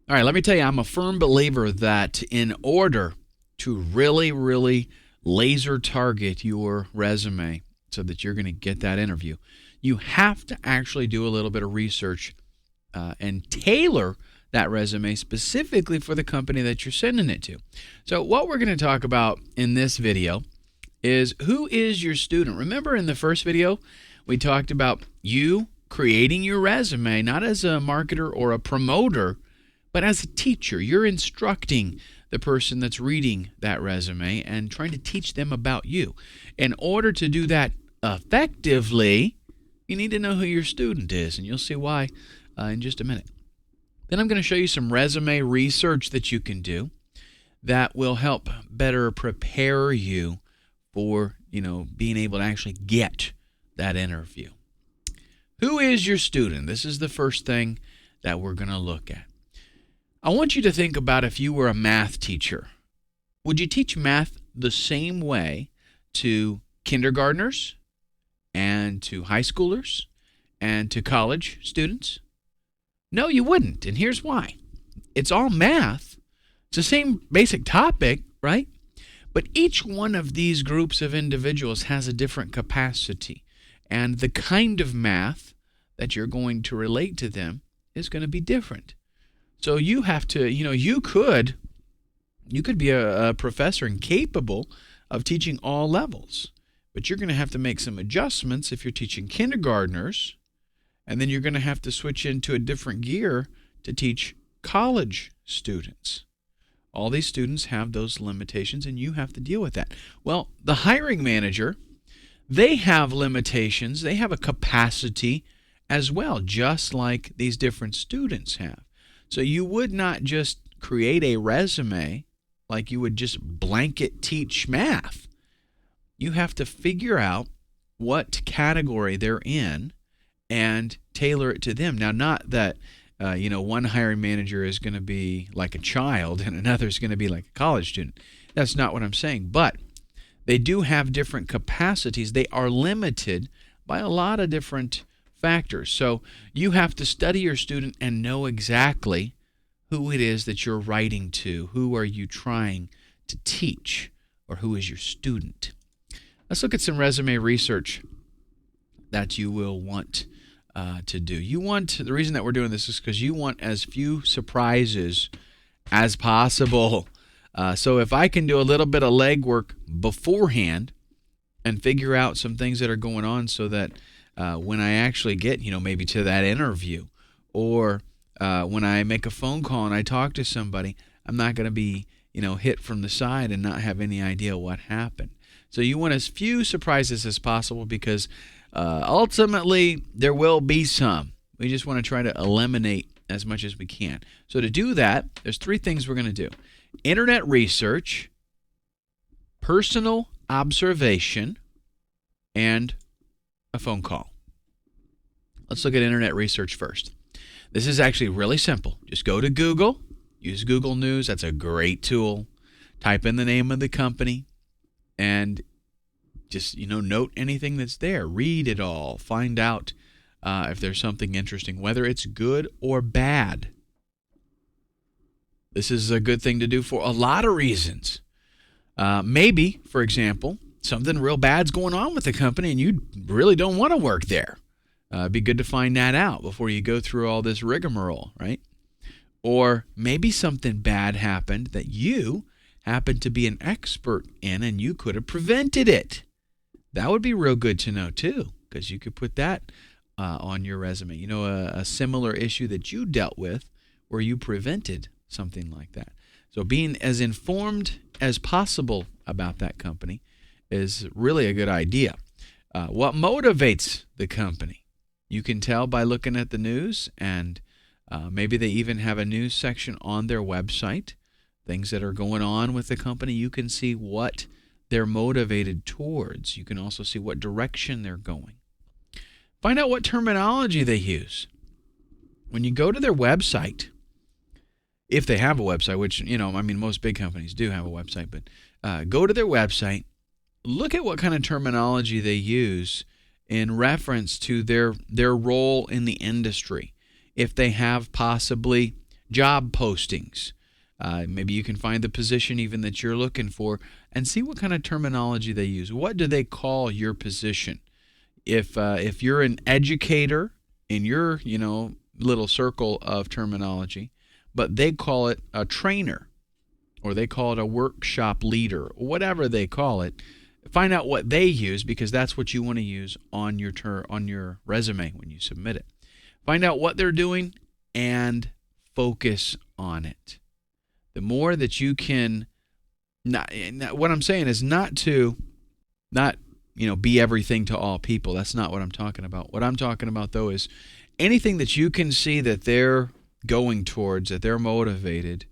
All right, let me tell you, I'm a firm believer that in order to really, really laser target your resume so that you're going to get that interview, you have to actually do a little bit of research and tailor that resume specifically for the company that you're sending it to. So what we're going to talk about in this video is who is your student. Remember in the first video, we talked about you creating your resume, not as a marketer or a promoter, but as a teacher. You're instructing the person that's reading that resume and trying to teach them about you. In order to do that effectively, you need to know who your student is, and you'll see why in just a minute. Then I'm going to show you some resume research that you can do that will help better prepare you for, being able to actually get that interview. Who is your student? This is the first thing that we're going to look at. I want you to think about if you were a math teacher. Would you teach math the same way to kindergartners and to high schoolers and to college students? No, you wouldn't, and here's why. It's all math. It's the same basic topic, right? But each one of these groups of individuals has a different capacity, and the kind of math that you're going to relate to them is going to be different. So you have to, you could be a professor and capable of teaching all levels, but you're going to have to make some adjustments if you're teaching kindergartners, and then you're going to have to switch into a different gear to teach college students. All these students have those limitations, and you have to deal with that. Well, the hiring manager, they have limitations. They have a capacity as well, just like these different students have. So you would not just create a resume like you would just blanket teach math. You have to figure out what category they're in and tailor it to them. Now, not that, one hiring manager is going to be like a child and another is going to be like a college student. That's not what I'm saying. But they do have different capacities. They are limited by a lot of different factors. So you have to study your student and know exactly who it is that you're writing to. Who are you trying to teach, or who is your student? Let's look at some resume research that you will want to do. The reason that we're doing this is because you want as few surprises as possible. So if I can do a little bit of legwork beforehand and figure out some things that are going on so that when I actually get, maybe to that interview, or when I make a phone call and I talk to somebody, I'm not going to be, hit from the side and not have any idea what happened. So you want as few surprises as possible because ultimately there will be some. We just want to try to eliminate as much as we can. So to do that, there's three things we're going to do. Internet research, personal observation, and a phone call. Let's look at internet research first. This is actually really simple. Just go to Google, use Google News. That's a great tool. Type in the name of the company and just, note anything that's there. Read it all. Find out if there's something interesting, whether it's good or bad. This is a good thing to do for a lot of reasons. Maybe, for example, something real bad's going on with the company and you really don't want to work there. It'd be good to find that out before you go through all this rigmarole, right? Or maybe something bad happened that you happen to be an expert in and you could have prevented it. That would be real good to know too, because you could put that on your resume. A similar issue that you dealt with where you prevented something like that. So being as informed as possible about that company is really a good idea. What motivates the company? You can tell by looking at the news, and maybe they even have a news section on their website. Things that are going on with the company, you can see what they're motivated towards. You can also see what direction they're going. Find out what terminology they use. When you go to their website, if they have a website, which, most big companies do have a website, but go to their website, look at what kind of terminology they use in reference to their role in the industry. If they have possibly job postings. Maybe you can find the position even that you're looking for and see what kind of terminology they use. What do they call your position? If you're an educator in your little circle of terminology, but they call it a trainer, or they call it a workshop leader, whatever they call it, find out what they use, because that's what you want to use on your resume when you submit it. Find out what they're doing and focus on it. The more that you can, what I'm saying is not be everything to all people. That's not what I'm talking about. What I'm talking about, though, is anything that you can see that they're going towards, that they're motivated.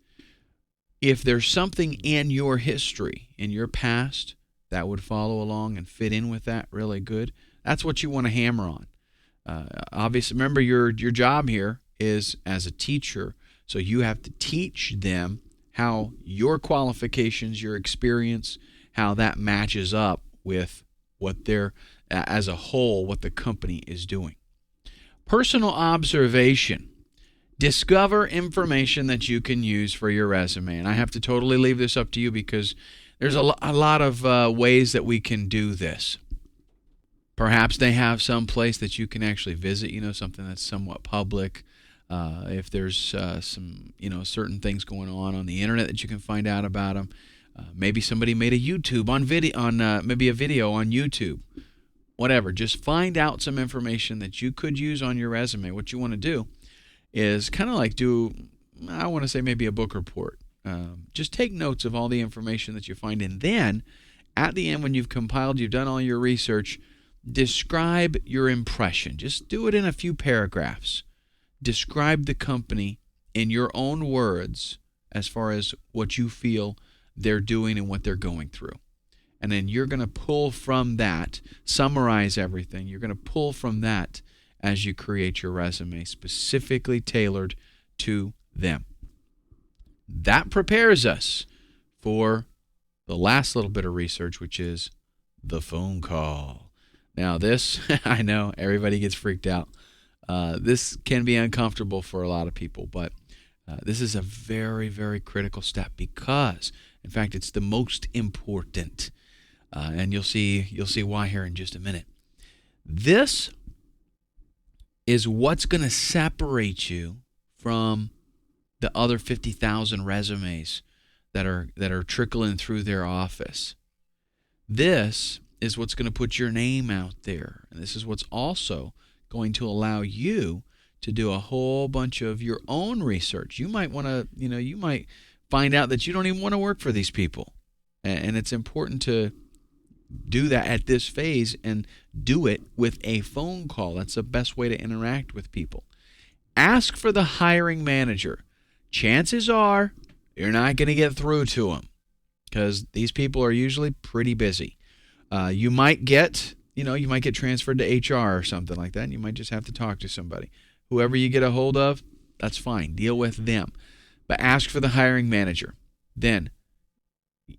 If there's something in your history, in your past, that would follow along and fit in with that really good, that's what you want to hammer on. Obviously, remember your job here is as a teacher, so you have to teach them how your qualifications, your experience, how that matches up with what they're, as a whole, what the company is doing. Personal observation. Discover information that you can use for your resume. And I have to totally leave this up to you, because there's a lot of ways that we can do this. Perhaps they have some place that you can actually visit, something that's somewhat public. If there's some, certain things going on the internet that you can find out about them. Maybe somebody made a YouTube maybe a video on YouTube. Whatever. Just find out some information that you could use on your resume. What you want to do is kind of like I want to say maybe a book report. Just take notes of all the information that you find, and then at the end, when you've done all your research, describe your impression. Just do it in a few paragraphs. Describe the company in your own words as far as what you feel they're doing and what they're going through. And then you're going to pull from that, summarize everything. You're going to pull from that as you create your resume, specifically tailored to them. That prepares us for the last little bit of research, which is the phone call. Now this, I know everybody gets freaked out. This can be uncomfortable for a lot of people, but this is a very, very critical step, because, in fact, it's the most important. And you'll see why here in just a minute. This is what's going to separate you from the other 50,000 resumes that are trickling through their office. This is what's going to put your name out there. And this is what's also going to allow you to do a whole bunch of your own research. You might want to, you might find out that you don't even want to work for these people. And it's important to do that at this phase, and do it with a phone call. That's the best way to interact with people. Ask for the hiring manager. Chances are you're not going to get through to them, because these people are usually pretty busy. You might get transferred to HR or something like that, and you might just have to talk to somebody. Whoever you get a hold of, that's fine. Deal with them. But ask for the hiring manager. Then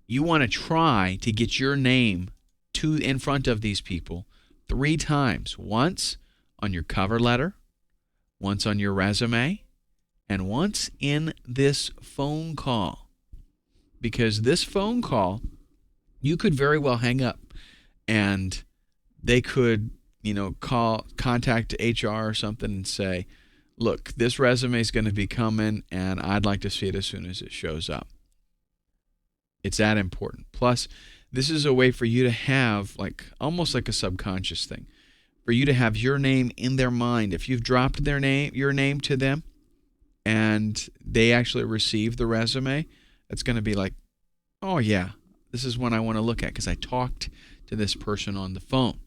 you want to try to get your name in front of these people 3 times. Once on your cover letter, once on your resume, and once in this phone call. Because this phone call, you could very well hang up, and they could, contact HR or something and say, look, this resume is going to be coming, and I'd like to see it as soon as it shows up. It's that important. Plus, this is a way for you to have almost like a subconscious thing, for you to have your name in their mind. If you've dropped your name to them, and they actually receive the resume, it's going to be like, oh yeah, this is one I want to look at because I talked to this person on the phone.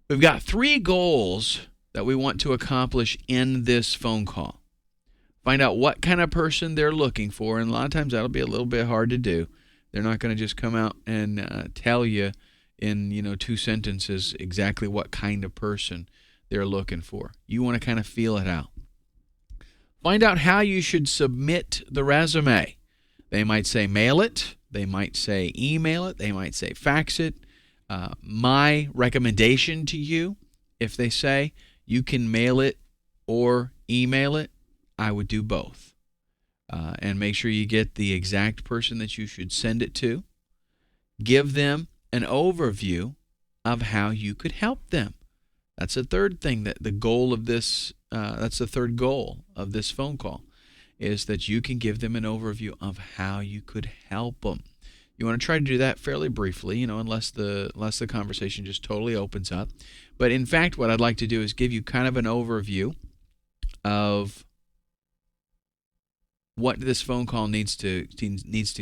We've got 3 goals that we want to accomplish in this phone call. Find out what kind of person they're looking for, and a lot of times that'll be a little bit hard to do. They're not going to just come out and tell you in 2 sentences exactly what kind of person they're looking for. You want to kind of feel it out. Find out how you should submit the resume. They might say mail it. They might say email it. They might say fax it. My recommendation to you, if they say you can mail it or email it, I would do both. and make sure you get the exact person that you should send it to. Give them an overview of how you could help them. That's the third thing, that the goal of this, that's the third goal of this phone call, is that you can give them an overview of how you could help them. You want to try to do that fairly briefly, unless the conversation just totally opens up. But in fact, what I'd like to do is give you kind of an overview of what this phone call needs to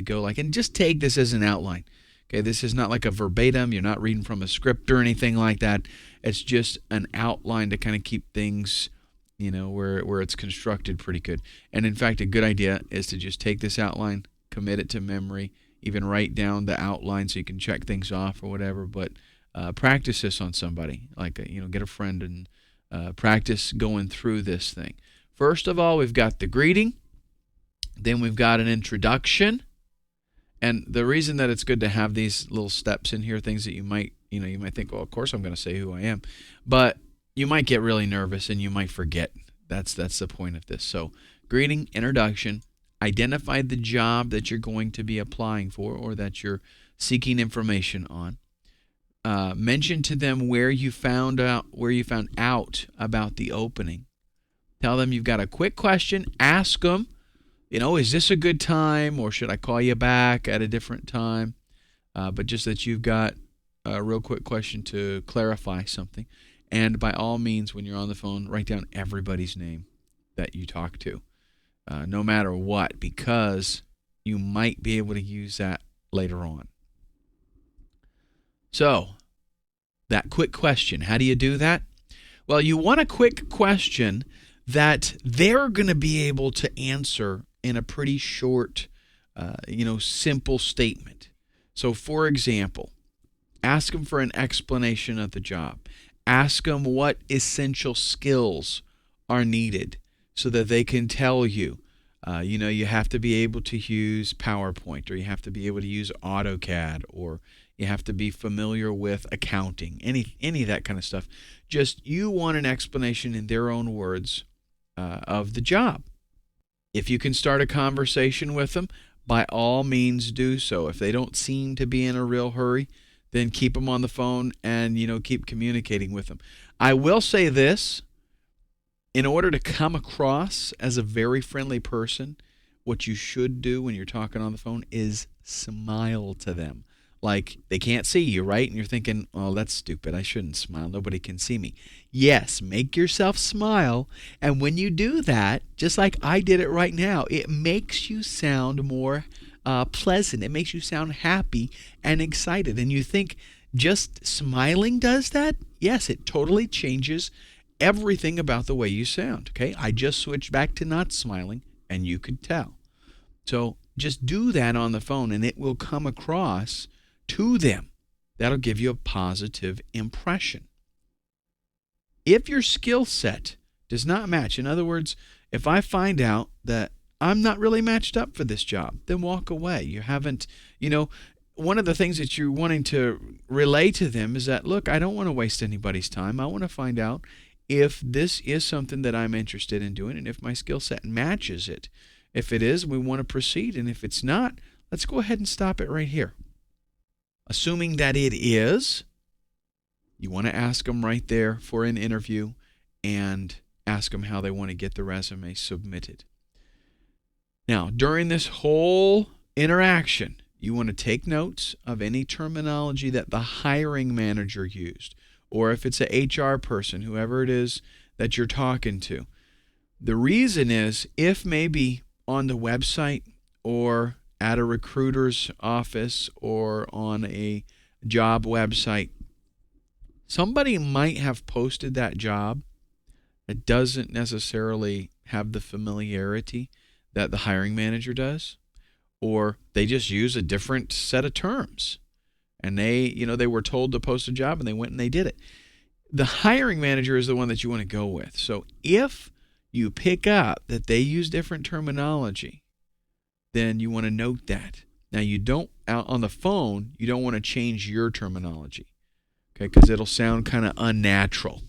go like, and just take this as an outline. Okay, this is not like a verbatim. You're not reading from a script or anything like that. It's just an outline to kind of keep things, where it's constructed pretty good. And in fact, a good idea is to just take this outline, commit it to memory, even write down the outline so you can check things off or whatever. But practice this on somebody, like get a friend and practice going through this thing. First of all, we've got the greeting. Then we've got an introduction. And the reason that it's good to have these little steps in here, things that you might think, well, of course I'm going to say who I am, but you might get really nervous and you might forget. That's the point of this. So, greeting, introduction, identify the job that you're going to be applying for or that you're seeking information on. Mention to them where you found out about the opening. Tell them you've got a quick question. Ask them, is this a good time, or should I call you back at a different time? But just that you've got a real quick question to clarify something. And by all means, when you're on the phone, write down everybody's name that you talk to, no matter what, because you might be able to use that later on. So, that quick question, how do you do that? Well, you want a quick question that they're going to be able to answer in a pretty short, simple statement. So, for example, ask them for an explanation of the job. Ask them what essential skills are needed so that they can tell you. You have to be able to use PowerPoint, or you have to be able to use AutoCAD, or you have to be familiar with accounting, any of that kind of stuff. Just you want an explanation in their own words of the job. If you can start a conversation with them, by all means do so. If they don't seem to be in a real hurry, then keep them on the phone and, keep communicating with them. I will say this, in order to come across as a very friendly person, what you should do when you're talking on the phone is smile to them. Like, they can't see you, right? And you're thinking, oh, that's stupid. I shouldn't smile. Nobody can see me. Yes, make yourself smile. And when you do that, just like I did it right now, it makes you sound more pleasant. It makes you sound happy and excited. And you think just smiling does that? Yes, it totally changes everything about the way you sound. Okay, I just switched back to not smiling, and you could tell. So just do that on the phone, and it will come across to them. That'll give you a positive impression. If your skill set does not match, in other words, if I find out that I'm not really matched up for this job, then walk away. You haven't, one of the things that you're wanting to relay to them is that, look, I don't want to waste anybody's time. I want to find out if this is something that I'm interested in doing and if my skill set matches it. If it is, we want to proceed. And if it's not, let's go ahead and stop it right here. Assuming that it is, you want to ask them right there for an interview and ask them how they want to get the resume submitted. Now, during this whole interaction, you want to take notes of any terminology that the hiring manager used, or if it's a HR person, whoever it is that you're talking to. The reason is, if maybe on the website or at a recruiter's office or on a job website, somebody might have posted that job that doesn't necessarily have the familiarity that the hiring manager does, or they just use a different set of terms. And they were told to post a job and they went and they did it. The hiring manager is the one that you want to go with. So if you pick up that they use different terminology, then you want to note that. Now, you don't, out on the phone, you don't want to change your terminology, okay, because it'll sound kind of unnatural.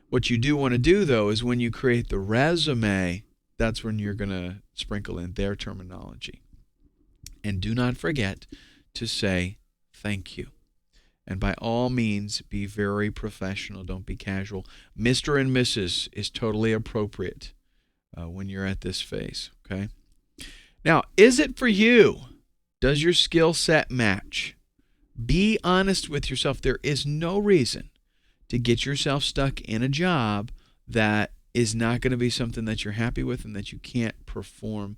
What you do want to do, though, is when you create the resume, that's when you're going to sprinkle in their terminology. And do not forget to say thank you. And by all means, be very professional. Don't be casual. Mr. and Mrs. is totally appropriate when you're at this phase, okay? Now, is it for you? Does your skill set match? Be honest with yourself. There is no reason to get yourself stuck in a job that is not going to be something that you're happy with and that you can't perform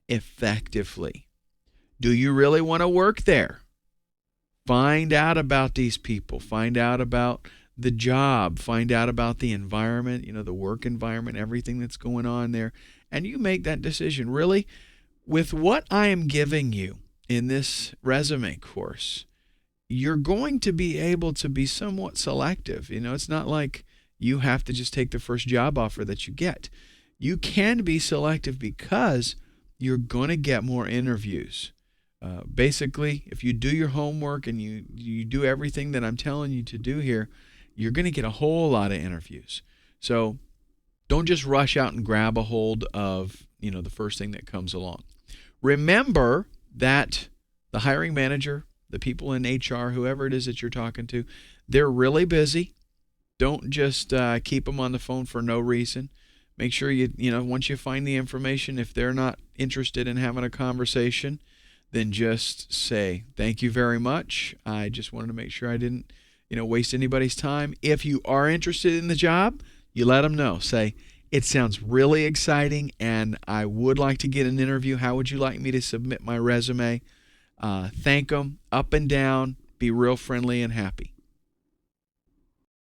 effectively. Do you really want to work there? Find out about these people. Find out about the job. Find out about the environment, the work environment, everything that's going on there. And you make that decision. Really, with what I am giving you in this resume course, you're going to be able to be somewhat selective. It's not like you have to just take the first job offer that you get. You can be selective because you're going to get more interviews. Basically, if you do your homework and you do everything that I'm telling you to do here, you're going to get a whole lot of interviews. So don't just rush out and grab a hold of, the first thing that comes along. Remember that the hiring manager, the people in HR, whoever it is that you're talking to, they're really busy. Don't just keep them on the phone for no reason. Make sure once you find the information, if they're not interested in having a conversation, then just say, thank you very much. I just wanted to make sure I didn't, waste anybody's time. If you are interested in the job, you let them know. Say, it sounds really exciting and I would like to get an interview. How would you like me to submit my resume? Thank them up and down. Be real friendly and happy.